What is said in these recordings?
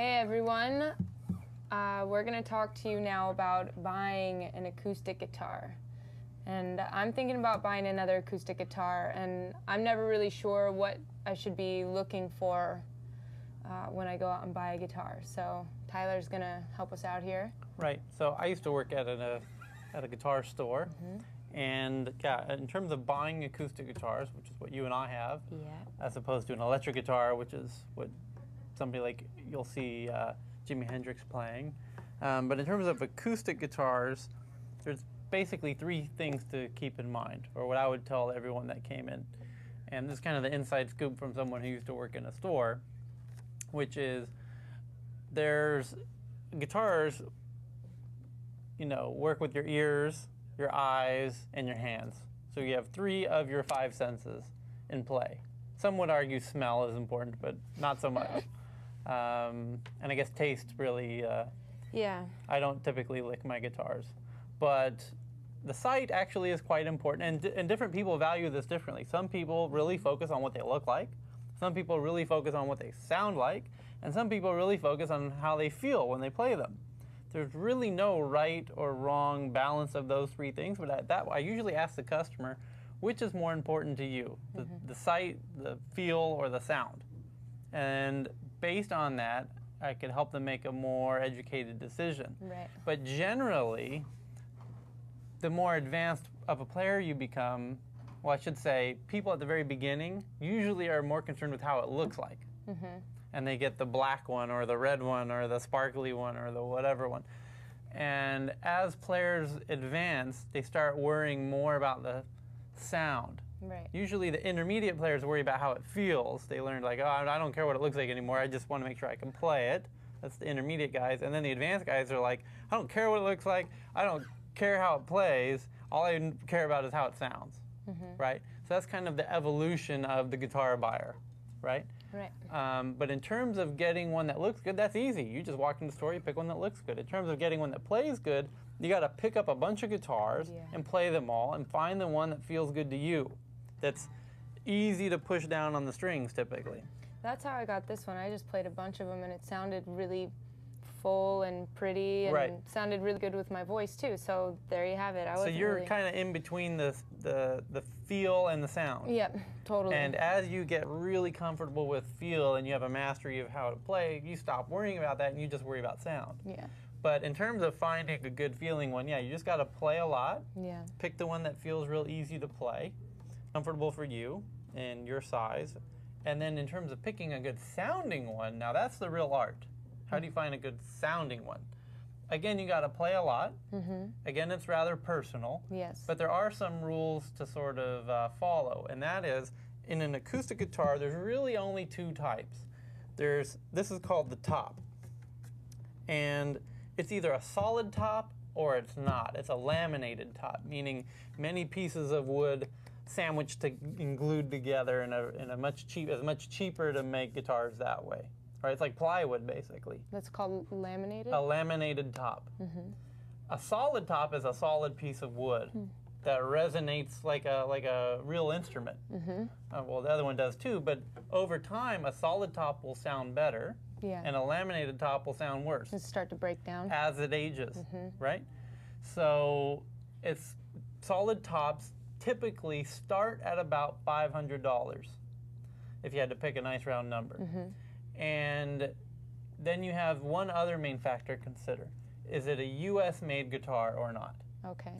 Hey everyone, we're going to talk to you now about buying an acoustic guitar. And I'm thinking about buying another acoustic guitar, and I'm never really sure what I should be looking for when I go out and buy a guitar. So Tyler's going to help us out here. Right. So I used to work at a guitar store. And yeah, in terms of buying acoustic guitars, which is what you and I have, as opposed to an electric guitar, which is what somebody like you'll see Jimi Hendrix playing. But in terms of acoustic guitars, there's basically three things to keep in mind, or what I would tell everyone that came in. And this is kind of the inside scoop from someone who used to work in a store, which is there's guitars, you know, work with your ears, your eyes, and your hands. So you have 3 of your 5 senses in play. Some would argue smell is important, but not so much. And I guess taste really, I don't typically lick my guitars. But the sight actually is quite important, and different people value this differently. Some people really focus on what they look like. Some people really focus on what they sound like. And some people really focus on how they feel when they play them. There's really no right or wrong balance of those 3 things, but I usually ask the customer, which is more important to you, the sight, the feel, or the sound? And based on that, I could help them make a more educated decision. Right. But generally, the more advanced of a player you become, well, I should say, people at the very beginning usually are more concerned with how it looks like. And they get the black one, or the red one, or the sparkly one, or the whatever one. And as players advance, they start worrying more about the sound. Right. Usually the intermediate players worry about how it feels. They learn like, oh, I don't care what it looks like anymore, I just want to make sure I can play it. That's the intermediate guys. And then the advanced guys are like, I don't care what it looks like, I don't care how it plays, all I care about is how it sounds. Right? So that's kind of the evolution of the guitar buyer. Right? Right. But in terms of getting one that looks good, that's easy. You just walk in the store, you pick one that looks good. In terms of getting one that plays good, you got to pick up a bunch of guitars and play them all and find the one that feels good to you. That's easy to push down on the strings, typically. That's how I got this one. I just played a bunch of them, and it sounded really full and pretty, and sounded really good with my voice too. So there you have it. So you're kind of in between the feel and the sound. Yep, totally. And as you get really comfortable with feel and you have a mastery of how to play, you stop worrying about that and you just worry about sound. Yeah. But in terms of finding a good feeling one, you just got to play a lot. Yeah. Pick the one that feels real easy to play, comfortable for you and your size. And then in terms of picking a good sounding one, now that's the real art. How do you find a good sounding one? Again, you got to play a lot. Again, it's rather personal. Yes. But there are some rules to sort of follow, and that is, in an acoustic guitar, there's really only 2 types. This is called the top, and it's either a solid top or it's not. It's a laminated top, meaning many pieces of wood sandwiched and glued together in a much cheaper to make guitars that way. Right, it's like plywood, basically. That's called laminated? A laminated top. A solid top is a solid piece of wood that resonates like a real instrument. Well, the other one does too, but over time, a solid top will sound better, and a laminated top will sound worse. It'll start to break down. As it ages, right? So solid tops typically start at about $500 if you had to pick a nice round number. And then you have one other main factor to consider. Is it a US made guitar or not? Okay.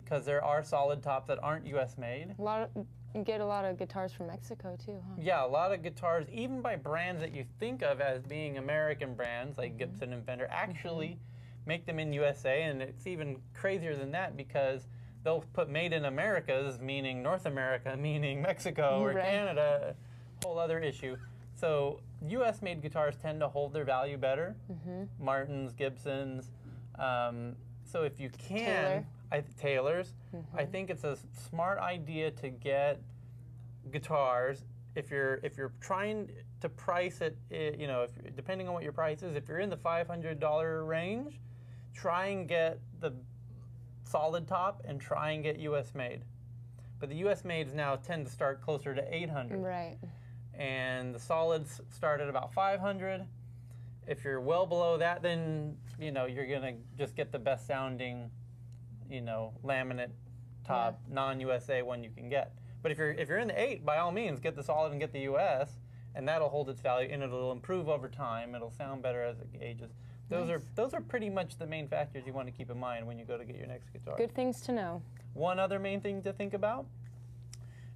Because there are solid tops that aren't US made. You get a lot of guitars from Mexico too, huh? Yeah, a lot of guitars, even by brands that you think of as being American brands, like Gibson and Fender, actually make them in USA, and it's even crazier than that because they'll put made in Americas, meaning North America, meaning Mexico or Canada, whole other issue. So US-made guitars tend to hold their value better. Martins, Gibsons. So if you can, Taylors, I think it's a smart idea to get guitars. If you're trying to price it, you know, depending on what your price is, if you're in the $500 range, try and get the solid top and try and get US made. But the US mades now tend to start closer to 800. Right. And the solids start at about 500. If you're well below that, then you're gonna just get the best sounding, laminate top non-USA one you can get. But if you're in the 8, by all means, get the solid and get the US, and that'll hold its value, and it'll improve over time. It'll sound better as it ages. Those are pretty much the main factors you want to keep in mind when you go to get your next guitar. Good things to know. One other main thing to think about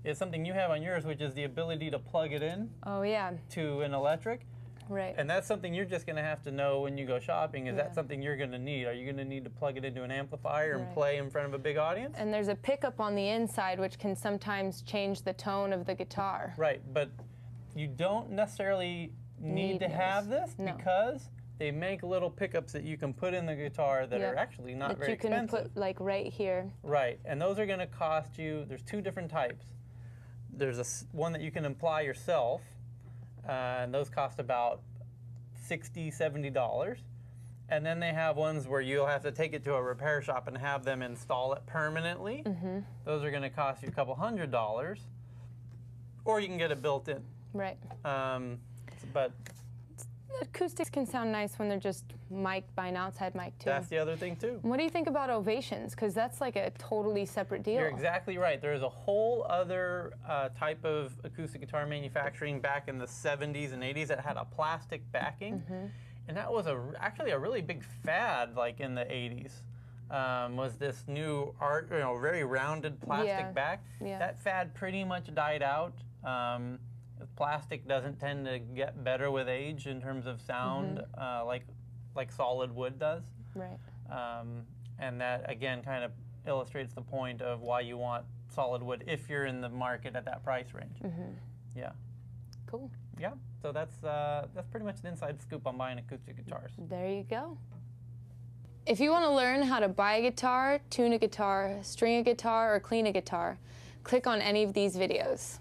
is something you have on yours, which is the ability to plug it in. Oh yeah. To an electric. Right. And that's something you're just going to have to know when you go shopping. Is that something you're going to need? Are you going to need to plug it into an amplifier and play in front of a big audience? And there's a pickup on the inside which can sometimes change the tone of the guitar. Right, but you don't necessarily need to have this because they make little pickups that you can put in the guitar that are actually not very expensive. You can put like right here. Right, and those are going to cost you, there's 2 different types. There's one that you can apply yourself, and those cost about $60, $70. And then they have ones where you'll have to take it to a repair shop and have them install it permanently. Those are going to cost you a couple $100. Or you can get it built in. Right. But acoustics can sound nice when they're just mic'd by an outside mic too. That's the other thing too. What do you think about ovations? Because that's like a totally separate deal. You're exactly right. There's a whole other type of acoustic guitar manufacturing back in the 70s and 80s that had a plastic backing. And that was actually a really big fad like in the 80s. Was this new very rounded plastic back. That fad pretty much died out. Plastic doesn't tend to get better with age in terms of sound, like solid wood does. Right. And that again kind of illustrates the point of why you want solid wood if you're in the market at that price range. Yeah. Cool. Yeah. So that's pretty much the inside scoop on buying acoustic guitars. There you go. If you want to learn how to buy a guitar, tune a guitar, string a guitar, or clean a guitar, click on any of these videos.